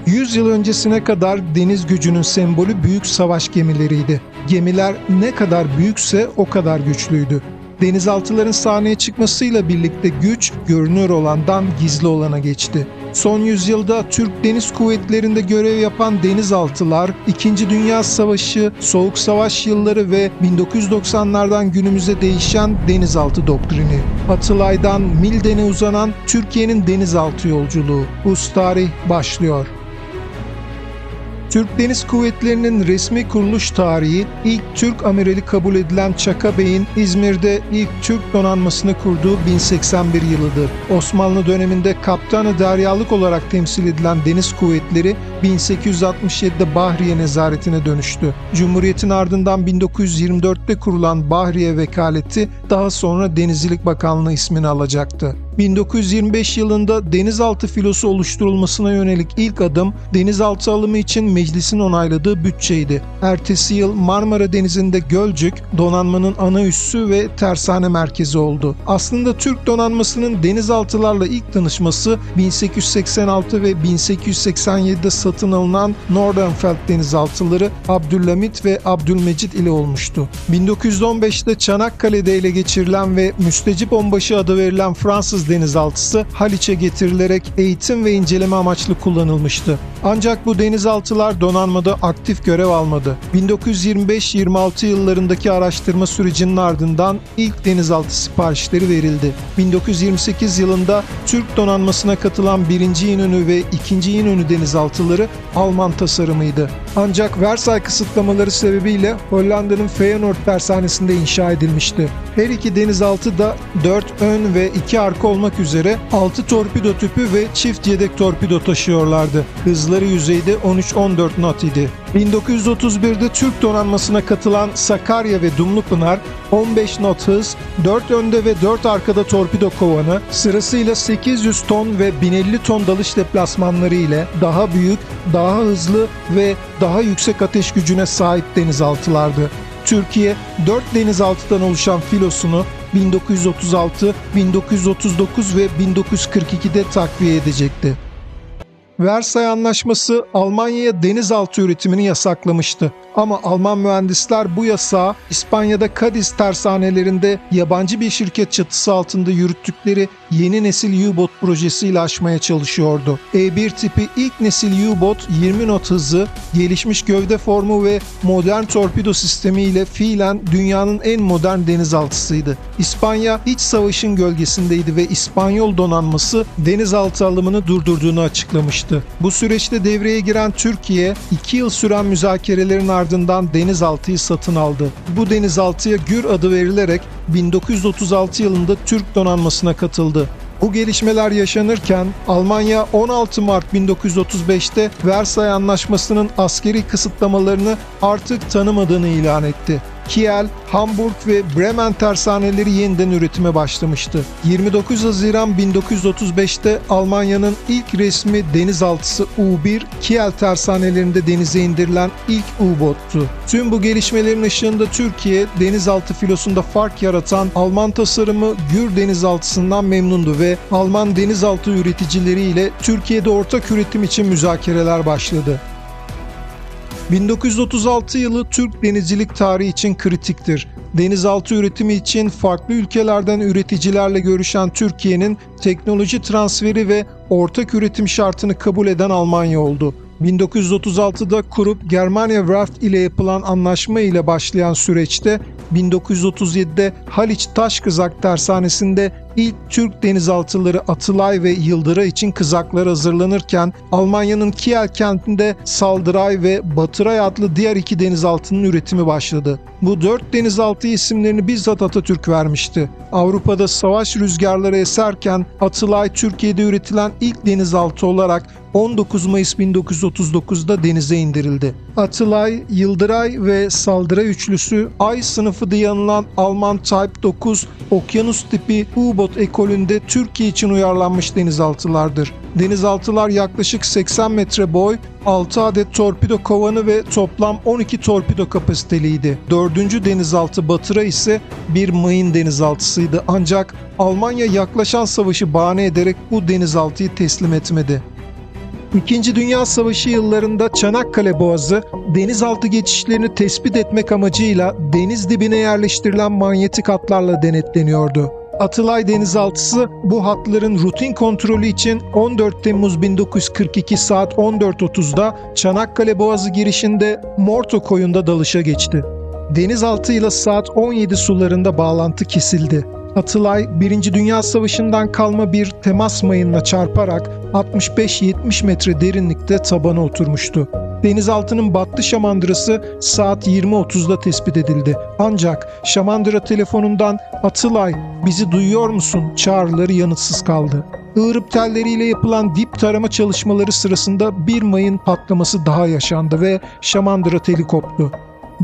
100 yıl öncesine kadar deniz gücünün sembolü büyük savaş gemileriydi. Gemiler ne kadar büyükse o kadar güçlüydü. Denizaltıların sahneye çıkmasıyla birlikte güç görünür olandan gizli olana geçti. Son yüzyılda Türk Deniz Kuvvetleri'nde görev yapan denizaltılar, 2. Dünya Savaşı, Soğuk Savaş yılları ve 1990'lardan günümüze değişen denizaltı doktrini. Atılay'dan Milden'e uzanan Türkiye'nin denizaltı yolculuğu. Bu tarih başlıyor. Türk Deniz Kuvvetleri'nin resmi kuruluş tarihi, ilk Türk amirali kabul edilen Çaka Bey'in İzmir'de ilk Türk donanmasını kurduğu 1081 yılıdır. Osmanlı döneminde Kaptanı Deryalık olarak temsil edilen Deniz Kuvvetleri, 1867'de Bahriye Nezaretine dönüştü. Cumhuriyet'in ardından 1924'te kurulan Bahriye Vekaleti, daha sonra Denizcilik Bakanlığı ismini alacaktı. 1925 yılında denizaltı filosu oluşturulmasına yönelik ilk adım, denizaltı alımı için meclisin onayladığı bütçeydi. Ertesi yıl Marmara Denizi'nde Gölcük, donanmanın ana üssü ve tersane merkezi oldu. Aslında Türk donanmasının denizaltılarla ilk tanışması 1886 ve 1887'de satın alınan Nordenfeldt denizaltıları Abdülhamit ve Abdülmecit ile olmuştu. 1915'te Çanakkale'de ele geçirilen ve Müstecip Onbaşı adı verilen Fransız denizaltısı Haliç'e getirilerek eğitim ve inceleme amaçlı kullanılmıştı. Ancak bu denizaltılar donanmada aktif görev almadı. 1925-26 yıllarındaki araştırma sürecinin ardından ilk denizaltı siparişleri verildi. 1928 yılında Türk donanmasına katılan 1. İnönü ve 2. İnönü denizaltıları Alman tasarımıydı. Ancak Versay kısıtlamaları sebebiyle Hollanda'nın Feyenoord tersanesinde inşa edilmişti. Her iki denizaltı da 4 ön ve 2 arka olmak üzere 6 torpido tüpü ve çift yedek torpido taşıyorlardı. Hızları yüzeyde 13-14 knot idi. 1931'de Türk donanmasına katılan Sakarya ve Dumlupınar 15 knot hız, 4 önde ve 4 arkada torpido kovanı, sırasıyla 800 ton ve 1050 ton dalış deplasmanları ile daha büyük, daha hızlı ve daha yüksek ateş gücüne sahip denizaltılardı. Türkiye 4 denizaltıdan oluşan filosunu 1936, 1939 ve 1942'de takviye edecekti. Versay Anlaşması Almanya'ya denizaltı üretimini yasaklamıştı. Ama Alman mühendisler bu yasağı İspanya'da Cadiz tersanelerinde yabancı bir şirket çatısı altında yürüttükleri yeni nesil U-Boat projesiyle aşmaya çalışıyordu. E1 tipi ilk nesil U-Boat 20 knot hızı, gelişmiş gövde formu ve modern torpido sistemi ile fiilen dünyanın en modern denizaltısıydı. İspanya iç savaşın gölgesindeydi ve İspanyol donanması denizaltı alımını durdurduğunu açıklamıştı. Bu süreçte devreye giren Türkiye 2 yıl süren müzakerelerin ardından denizaltıyı satın aldı. Bu denizaltıya Gür adı verilerek 1936 yılında Türk donanmasına katıldı. Bu gelişmeler yaşanırken Almanya 16 Mart 1935'te Versay Anlaşması'nın askeri kısıtlamalarını artık tanımadığını ilan etti. Kiel, Hamburg ve Bremen tersaneleri yeniden üretime başlamıştı. 29 Haziran 1935'te Almanya'nın ilk resmi denizaltısı U-1, Kiel tersanelerinde denize indirilen ilk U-Boat'tu. Tüm bu gelişmelerin ışığında Türkiye, denizaltı filosunda fark yaratan Alman tasarımı Gür denizaltısından memnundu ve Alman denizaltı üreticileriyle Türkiye'de ortak üretim için müzakereler başladı. 1936 yılı Türk denizcilik tarihi için kritiktir. Denizaltı üretimi için farklı ülkelerden üreticilerle görüşen Türkiye'nin teknoloji transferi ve ortak üretim şartını kabul eden Almanya oldu. 1936'da Krupp Germania Werft ile yapılan anlaşma ile başlayan süreçte 1937'de Haliç Taşkızak tersanesinde ilk Türk denizaltıları Atılay ve Yıldıray için kızaklar hazırlanırken Almanya'nın Kiel kentinde Saldıray ve Batıray adlı diğer 2 denizaltının üretimi başladı. Bu 4 denizaltı isimlerini bizzat Atatürk vermişti. Avrupa'da savaş rüzgarları eserken Atılay Türkiye'de üretilen ilk denizaltı olarak 19 Mayıs 1939'da denize indirildi. Atılay, Yıldıray ve Saldıray üçlüsü Ay sınıfı diye anılan Alman Type 9 okyanus tipi U-Boat ekolünde Türkiye için uyarlanmış denizaltılardır. Denizaltılar yaklaşık 80 metre boy, 6 adet torpido kovanı ve toplam 12 torpido kapasiteliydi. 4. denizaltı Batıra ise bir mayın denizaltısıydı ancak Almanya yaklaşan savaşı bahane ederek bu denizaltıyı teslim etmedi. İkinci Dünya Savaşı yıllarında Çanakkale Boğazı, denizaltı geçişlerini tespit etmek amacıyla deniz dibine yerleştirilen manyetik hatlarla denetleniyordu. Atılay Denizaltısı bu hatların rutin kontrolü için 14 Temmuz 1942 saat 14.30'da Çanakkale Boğazı girişinde Morto Koyu'nda dalışa geçti. Denizaltıyla saat 17 sularında bağlantı kesildi. Atılay, 1. Dünya Savaşı'ndan kalma bir temas mayınla çarparak 65-70 metre derinlikte tabana oturmuştu. Denizaltının battı şamandırası saat 20.30'da tespit edildi. Ancak şamandıra telefonundan "Atılay, bizi duyuyor musun?" çağrıları yanıtsız kaldı. Iğrıp telleriyle yapılan dip tarama çalışmaları sırasında bir mayın patlaması daha yaşandı ve şamandıra teli koptu.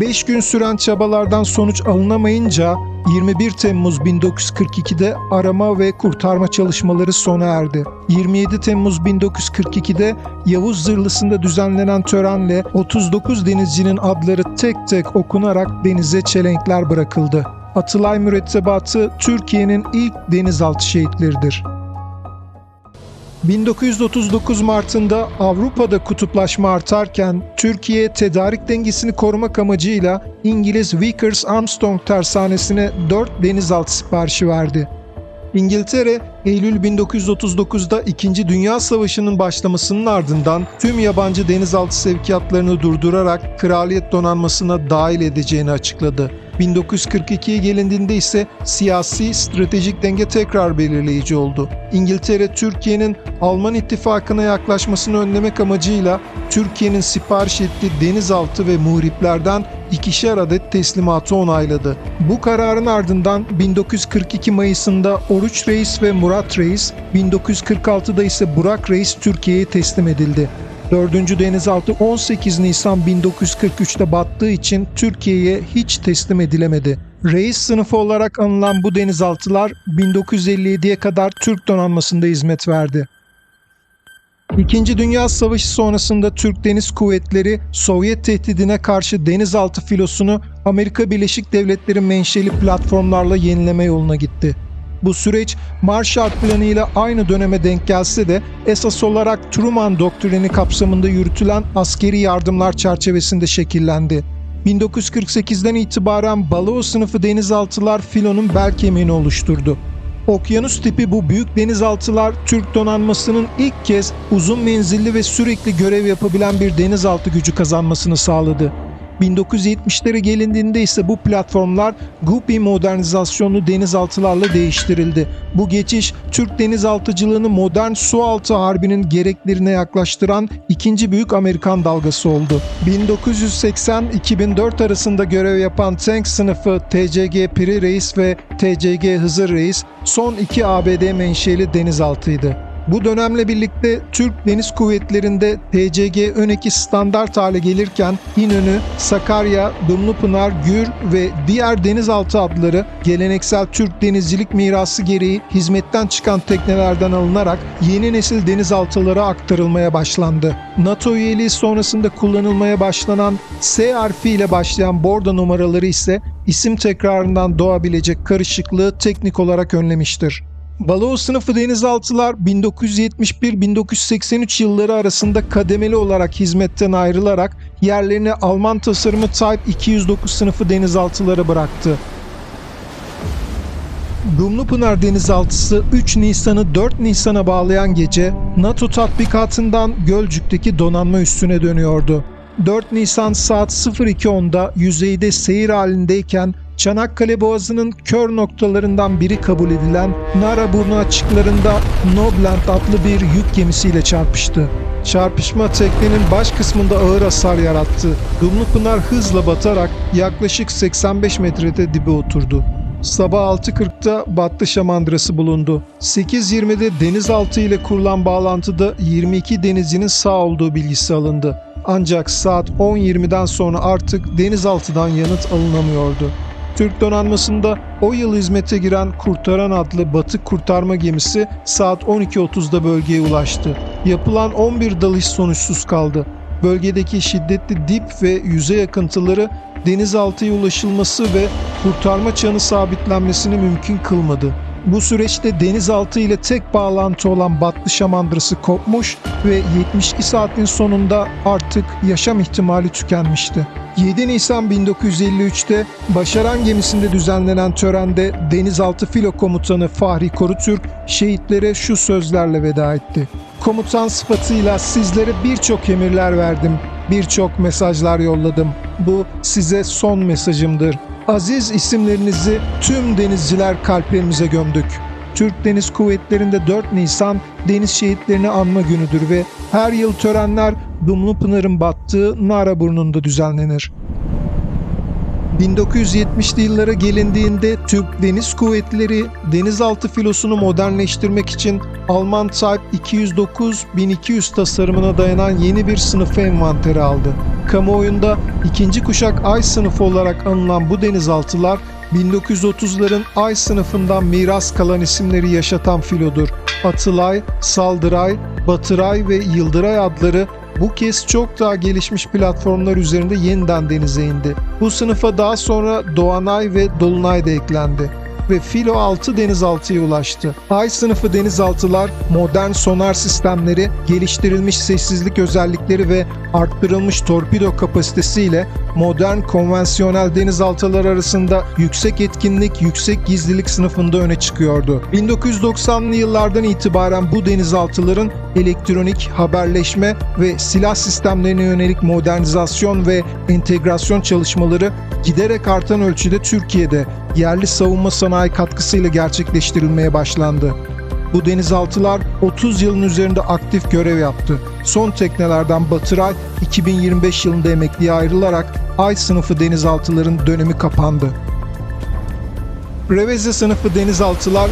5 gün süren çabalardan sonuç alınamayınca 21 Temmuz 1942'de arama ve kurtarma çalışmaları sona erdi. 27 Temmuz 1942'de Yavuz Zırhlısı'nda düzenlenen törenle 39 denizcinin adları tek tek okunarak denize çelenkler bırakıldı. Atılay Mürettebatı Türkiye'nin ilk denizaltı şehitleridir. 1939 Mart'ında Avrupa'da kutuplaşma artarken Türkiye tedarik dengesini korumak amacıyla İngiliz Vickers Armstrong tersanesine 4 denizaltı siparişi verdi. İngiltere, Eylül 1939'da 2. Dünya Savaşı'nın başlamasının ardından tüm yabancı denizaltı sevkiyatlarını durdurarak Kraliyet Donanması'na dahil edeceğini açıkladı. 1942'ye gelindiğinde ise siyasi, stratejik denge tekrar belirleyici oldu. İngiltere, Türkiye'nin Alman ittifakına yaklaşmasını önlemek amacıyla Türkiye'nin sipariş ettiği denizaltı ve muhriplerden 2'şer adet teslimatı onayladı. Bu kararın ardından 1942 Mayıs'ında Oruç Reis ve Murat Reis, 1946'da ise Burak Reis Türkiye'ye teslim edildi. 4. denizaltı 18 Nisan 1943'te battığı için Türkiye'ye hiç teslim edilemedi. Reis sınıfı olarak anılan bu denizaltılar 1957'ye kadar Türk donanmasında hizmet verdi. İkinci Dünya Savaşı sonrasında Türk Deniz Kuvvetleri Sovyet tehdidine karşı denizaltı filosunu Amerika Birleşik Devletleri menşeli platformlarla yenileme yoluna gitti. Bu süreç Marshall Planı ile aynı döneme denk gelse de esas olarak Truman Doktrini kapsamında yürütülen askeri yardımlar çerçevesinde şekillendi. 1948'den itibaren Balao sınıfı denizaltılar filonun bel kemiğini oluşturdu. Okyanus tipi bu büyük denizaltılar Türk donanmasının ilk kez uzun menzilli ve sürekli görev yapabilen bir denizaltı gücü kazanmasını sağladı. 1970'lere gelindiğinde ise bu platformlar Guppy modernizasyonlu denizaltılarla değiştirildi. Bu geçiş Türk denizaltıcılığını modern sualtı harbinin gereklerine yaklaştıran ikinci büyük Amerikan dalgası oldu. 1980-2004 arasında görev yapan Tank sınıfı TCG Piri Reis ve TCG Hızır Reis son 2 ABD menşeli denizaltıydı. Bu dönemle birlikte Türk Deniz Kuvvetleri'nde TCG ön standart hale gelirken İnönü, Sakarya, Dumlupınar, Gür ve diğer denizaltı adları geleneksel Türk denizcilik mirası gereği hizmetten çıkan teknelerden alınarak yeni nesil denizaltılara aktarılmaya başlandı. NATO üyeliği sonrasında kullanılmaya başlanan S harfi ile başlayan bordo numaraları ise isim tekrarından doğabilecek karışıklığı teknik olarak önlemiştir. Balao sınıfı denizaltılar 1971-1983 yılları arasında kademeli olarak hizmetten ayrılarak yerlerini Alman tasarımı Type 209 sınıfı denizaltılara bıraktı. Dumlupınar denizaltısı 3 Nisan'ı 4 Nisan'a bağlayan gece NATO tatbikatından Gölcük'teki donanma üssüne dönüyordu. 4 Nisan saat 02.10'da yüzeyde seyir halindeyken Çanakkale Boğazı'nın kör noktalarından biri kabul edilen Naraburnu açıklarında Nobland adlı bir yük gemisiyle çarpıştı. Çarpışma teknenin baş kısmında ağır hasar yarattı. Dumlupınar hızla batarak yaklaşık 85 metrede dibe oturdu. Sabah 6.40'da battı şamandırası bulundu. 8.20'de denizaltı ile kurulan bağlantıda 22 denizcinin sağ olduğu bilgisi alındı. Ancak saat 10.20'den sonra artık denizaltıdan yanıt alınamıyordu. Türk donanmasında o yıl hizmete giren Kurtaran adlı batık kurtarma gemisi saat 12.30'da bölgeye ulaştı. Yapılan 11 dalış sonuçsuz kaldı. Bölgedeki şiddetli dip ve yüzey akıntıları denizaltıya ulaşılması ve kurtarma çanı sabitlenmesini mümkün kılmadı. Bu süreçte denizaltı ile tek bağlantı olan Batlı Şamandırası kopmuş ve 72 saatin sonunda artık yaşam ihtimali tükenmişti. 7 Nisan 1953'te Başaran gemisinde düzenlenen törende Denizaltı Filo Komutanı Fahri Korutürk şehitlere şu sözlerle veda etti. Komutan sıfatıyla sizlere birçok emirler verdim, birçok mesajlar yolladım. Bu size son mesajımdır. Aziz isimlerinizi tüm denizciler kalplerimize gömdük. Türk Deniz Kuvvetleri'nde 4 Nisan deniz şehitlerini anma günüdür ve her yıl törenler Dumlupınar'ın battığı Naraburnu'nda düzenlenir. 1970'li yıllara gelindiğinde Türk Deniz Kuvvetleri denizaltı filosunu modernleştirmek için Alman Type 209-1200 tasarımına dayanan yeni bir sınıfı envantere aldı. Kamuoyunda ikinci kuşak Ay sınıfı olarak anılan bu denizaltılar 1930'ların Ay sınıfından miras kalan isimleri yaşatan filodur. Atılay, Saldıray, Batıray ve Yıldıray adları bu kez çok daha gelişmiş platformlar üzerinde yeniden denize indi. Bu sınıfa daha sonra Doğanay ve Dolunay da eklendi ve Filo 6 denizaltıya ulaştı. Ay sınıfı denizaltılar modern sonar sistemleri, geliştirilmiş sessizlik özellikleri ve arttırılmış torpido kapasitesiyle modern konvansiyonel denizaltılar arasında yüksek etkinlik, yüksek gizlilik sınıfında öne çıkıyordu. 1990'lı yıllardan itibaren bu denizaltıların elektronik, haberleşme ve silah sistemlerine yönelik modernizasyon ve entegrasyon çalışmaları giderek artan ölçüde Türkiye'de yerli savunma sanayi katkısıyla gerçekleştirilmeye başlandı. Bu denizaltılar 30 yılın üzerinde aktif görev yaptı. Son teknelerden Batıray 2025 yılında emekliye ayrılarak Ay sınıfı denizaltıların dönemi kapandı. Preveze sınıfı denizaltılar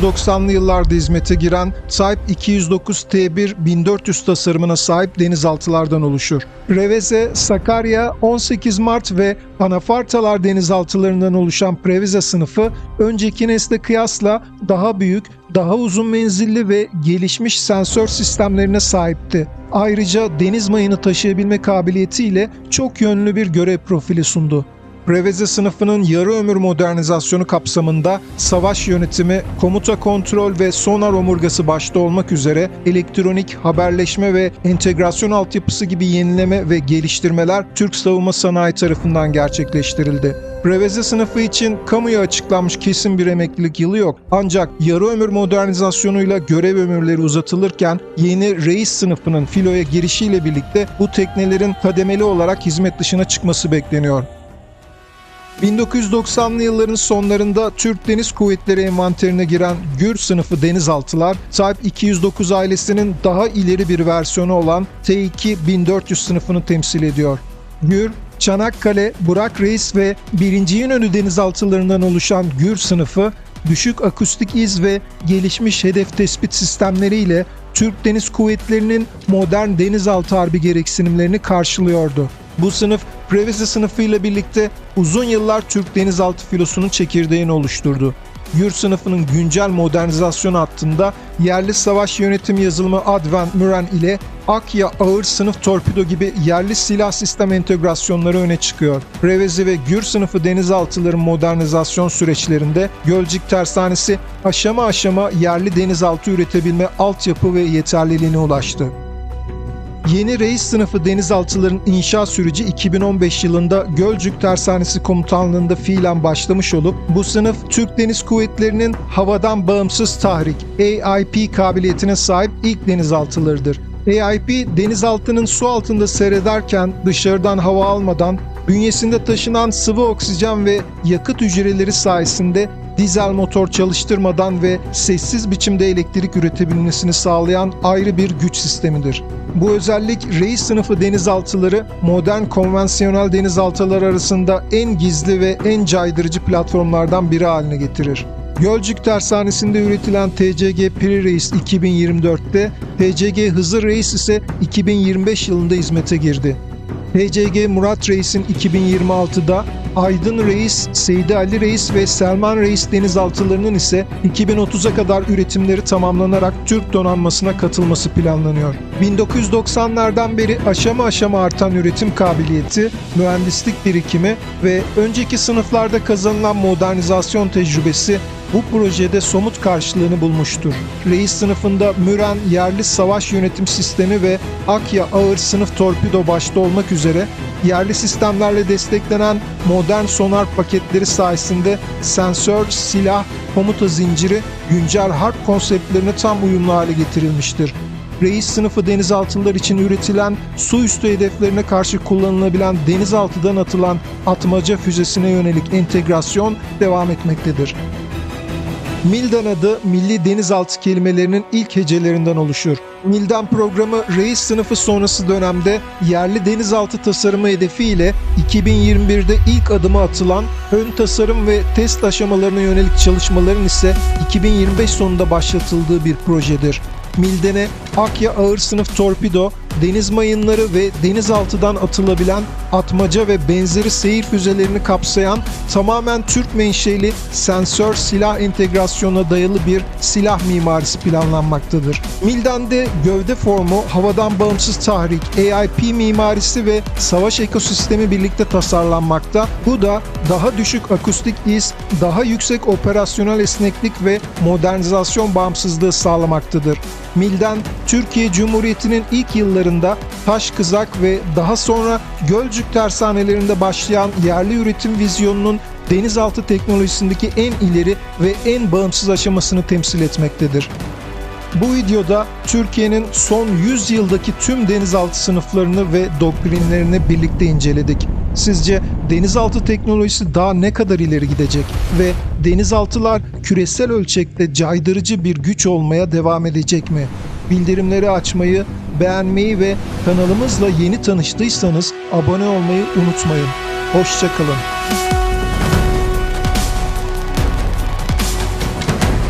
1990'lı yıllarda hizmete giren Type 209 T1 1400 tasarımına sahip denizaltılardan oluşur. Preveze, Sakarya, 18 Mart ve Anafartalar denizaltılarından oluşan Preveze sınıfı önceki nesle kıyasla daha büyük, daha uzun menzilli ve gelişmiş sensör sistemlerine sahipti. Ayrıca deniz mayını taşıyabilme kabiliyetiyle çok yönlü bir görev profili sundu. Preveze sınıfının yarı ömür modernizasyonu kapsamında savaş yönetimi, komuta kontrol ve sonar omurgası başta olmak üzere elektronik, haberleşme ve entegrasyon altyapısı gibi yenileme ve geliştirmeler Türk savunma sanayi tarafından gerçekleştirildi. Preveze sınıfı için kamuya açıklanmış kesin bir emeklilik yılı yok. Ancak yarı ömür modernizasyonuyla görev ömürleri uzatılırken yeni reis sınıfının filoya girişiyle birlikte bu teknelerin kademeli olarak hizmet dışına çıkması bekleniyor. 1990'lı yılların sonlarında Türk Deniz Kuvvetleri envanterine giren Gür sınıfı denizaltılar, Type 209 ailesinin daha ileri bir versiyonu olan T2 1400 sınıfını temsil ediyor. Gür, Çanakkale, Burak Reis ve 1. İnönü denizaltılarından oluşan Gür sınıfı, düşük akustik iz ve gelişmiş hedef tespit sistemleriyle Türk Deniz Kuvvetleri'nin modern denizaltı harbi gereksinimlerini karşılıyordu. Bu sınıf, Preveze sınıfı ile birlikte uzun yıllar Türk denizaltı filosunun çekirdeğini oluşturdu. Gür sınıfının güncel modernizasyon hattında yerli savaş yönetim yazılımı Advent Müren ile Akya ağır sınıf torpido gibi yerli silah sistem entegrasyonları öne çıkıyor. Preveze ve Gür sınıfı denizaltıların modernizasyon süreçlerinde Gölcük Tersanesi aşama aşama yerli denizaltı üretebilme altyapı ve yeterliliğine ulaştı. Yeni reis sınıfı denizaltıların inşa süreci 2015 yılında Gölcük Tersanesi Komutanlığı'nda fiilen başlamış olup bu sınıf Türk Deniz Kuvvetleri'nin havadan bağımsız tahrik AIP kabiliyetine sahip ilk denizaltılarıdır. AIP denizaltının su altında seyrederken dışarıdan hava almadan bünyesinde taşınan sıvı oksijen ve yakıt hücreleri sayesinde dizel motor çalıştırmadan ve sessiz biçimde elektrik üretebilmesini sağlayan ayrı bir güç sistemidir. Bu özellik reis sınıfı denizaltıları modern konvansiyonel denizaltılar arasında en gizli ve en caydırıcı platformlardan biri haline getirir. Gölcük Tersanesi'nde üretilen TCG Piri Reis 2024'te, TCG Hızır Reis ise 2025 yılında hizmete girdi. TCG Murat Reis'in 2026'da, Aydın Reis, Seydi Ali Reis ve Selman Reis denizaltılarının ise 2030'a kadar üretimleri tamamlanarak Türk donanmasına katılması planlanıyor. 1990'lardan beri aşama aşama artan üretim kabiliyeti, mühendislik birikimi ve önceki sınıflarda kazanılan modernizasyon tecrübesi bu projede somut karşılığını bulmuştur. Reis sınıfında Müren yerli savaş yönetim sistemi ve Akya ağır sınıf torpido başta olmak üzere yerli sistemlerle desteklenen modern sonar paketleri sayesinde sensör, silah, komuta zinciri güncel harp konseptlerine tam uyumlu hale getirilmiştir. Reis sınıfı denizaltılar için üretilen su üstü hedeflerine karşı kullanılabilen denizaltıdan atılan atmaca füzesine yönelik entegrasyon devam etmektedir. Mildan adı milli denizaltı kelimelerinin ilk hecelerinden oluşur. Mildan programı Reis sınıfı sonrası dönemde yerli denizaltı tasarımı hedefiyle 2021'de ilk adımı atılan ön tasarım ve test aşamalarına yönelik çalışmaların ise 2025 sonunda başlatıldığı bir projedir. Mildan'e Akya ağır sınıf torpido, deniz mayınları ve denizaltıdan atılabilen atmaca ve benzeri seyir füzelerini kapsayan tamamen Türk menşeli sensör silah entegrasyonuna dayalı bir silah mimarisi planlanmaktadır. Mildan'de gövde formu, havadan bağımsız tahrik, AIP mimarisi ve savaş ekosistemi birlikte tasarlanmakta. Bu da daha düşük akustik iz, daha yüksek operasyonel esneklik ve modernizasyon bağımsızlığı sağlamaktadır. Mildan, Türkiye Cumhuriyeti'nin ilk yıllarında taş kızak ve daha sonra Gölcük tersanelerinde başlayan yerli üretim vizyonunun denizaltı teknolojisindeki en ileri ve en bağımsız aşamasını temsil etmektedir. Bu videoda Türkiye'nin son 100 yıldaki tüm denizaltı sınıflarını ve doktrinlerini birlikte inceledik. Sizce denizaltı teknolojisi daha ne kadar ileri gidecek ve denizaltılar küresel ölçekte caydırıcı bir güç olmaya devam edecek mi? Bildirimleri açmayı, beğenmeyi ve kanalımızla yeni tanıştıysanız abone olmayı unutmayın. Hoşça kalın.